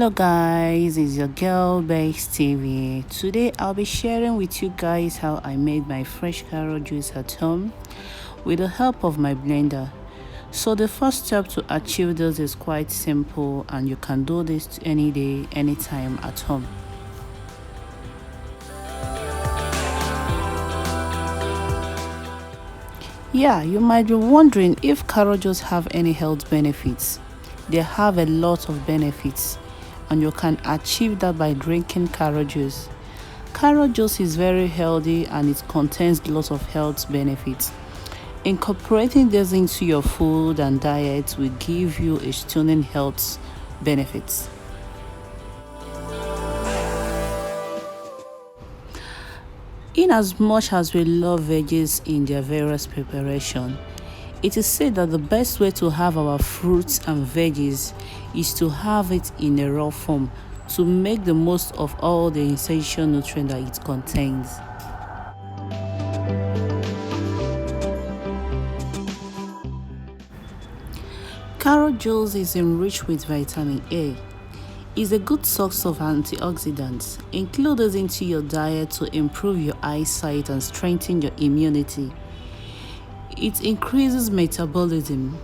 Hello guys, it's your girl Base TV. Today I'll be sharing with you guys how I made my fresh carrot juice at home with the help of my blender. So the first step to achieve this is quite simple, and you can do this any day, anytime at home. Yeah, you might be wondering if carrot juice have any health benefits. They have a lot of benefits, and you can achieve that by drinking carrot juice. Carrot juice is very healthy and it contains lots of health benefits. Incorporating this into your food and diet will give you a stunning health benefits. In as much as we love veggies in their various preparation, it is said that the best way to have our fruits and veggies is to have it in a raw form to make the most of all the essential nutrients that it contains. Carrot juice is enriched with vitamin A. It's a good source of antioxidants. Include this into your diet to improve your eyesight and strengthen your immunity. It increases metabolism,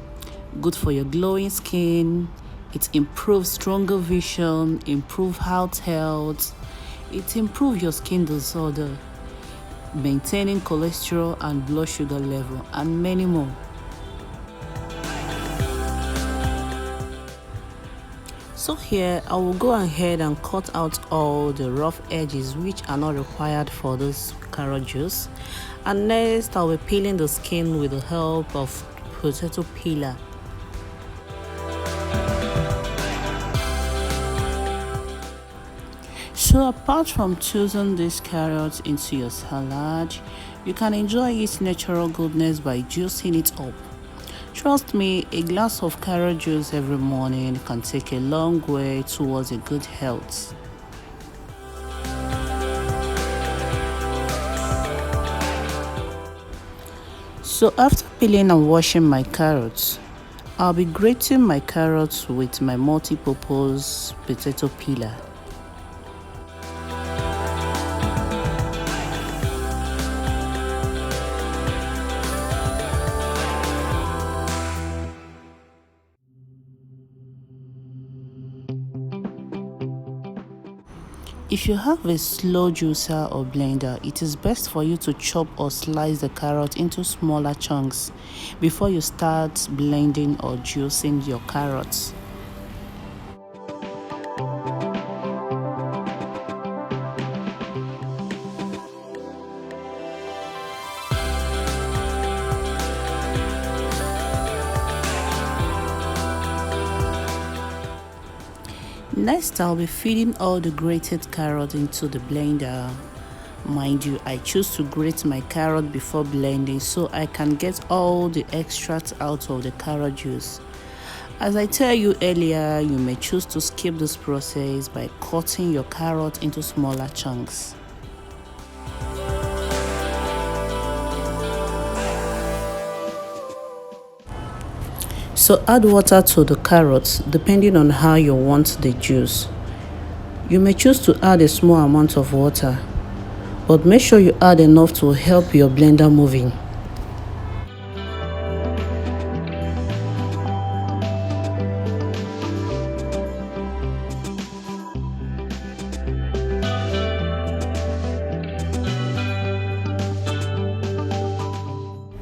good for your glowing skin. It improves stronger vision, improve heart health. It improves your skin disorder, maintaining cholesterol and blood sugar level, and many more. So here I will go ahead and cut out all the rough edges which are not required for this carrot juice, and next I will be peeling the skin with the help of potato peeler. So apart from choosing these carrots into your salad, you can enjoy its natural goodness by juicing it up. Trust me, a glass of carrot juice every morning can take a long way towards a good health. So after peeling and washing my carrots, I'll be grating my carrots with my multi-purpose potato peeler. If you have a slow juicer or blender, it is best for you to chop or slice the carrot into smaller chunks before you start blending or juicing your carrots. Next, I'll be feeding all the grated carrot into the blender. Mind you, I choose to grate my carrot before blending so I can get all the extracts out of the carrot juice. As I tell you earlier, you may choose to skip this process by cutting your carrot into smaller chunks. So add water to the carrots depending on how you want the juice. You may choose to add a small amount of water, but make sure you add enough to help your blender moving.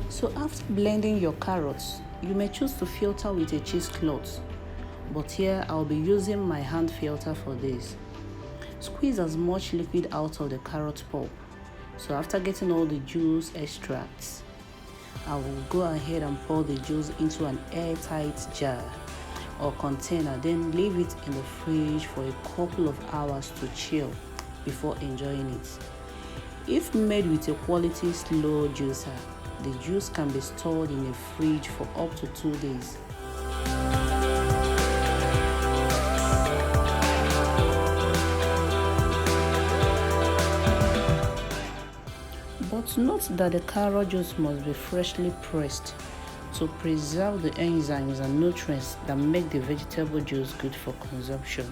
So after blending your carrots, you may choose to filter with a cheesecloth, but here I'll be using my hand filter for this. Squeeze as much liquid out of the carrot pulp. So after getting all the juice extracts, I will go ahead and pour the juice into an airtight jar or container, then leave it in the fridge for a couple of hours to chill before enjoying it. If made with a quality slow juicer, the juice can be stored in a fridge for up to 2 days. But note that the carrot juice must be freshly pressed to preserve the enzymes and nutrients that make the vegetable juice good for consumption.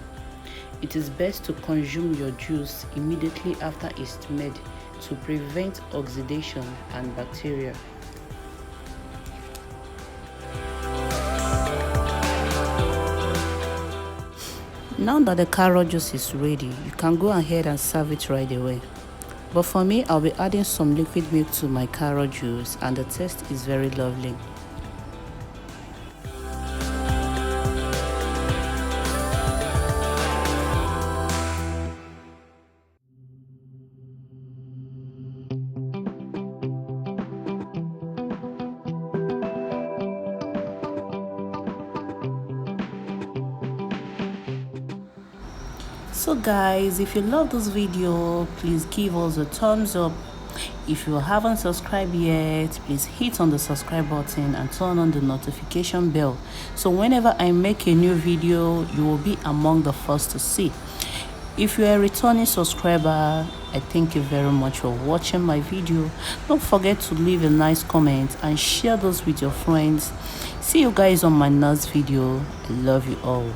It is best to consume your juice immediately after it's made to prevent oxidation and bacteria. Now that the carrot juice is ready, you can go ahead and serve it right away. But for me, I'll be adding some liquid milk to my carrot juice, and the taste is very lovely. So guys, if you love this video, please give us a thumbs up. If you haven't subscribed yet, please hit on the subscribe button and turn on the notification bell, so whenever I make a new video, you will be among the first to see. If you're a returning subscriber, I thank you very much for watching my video. Don't forget to leave a nice comment and share those with your friends. See you guys on my next video. I love you all.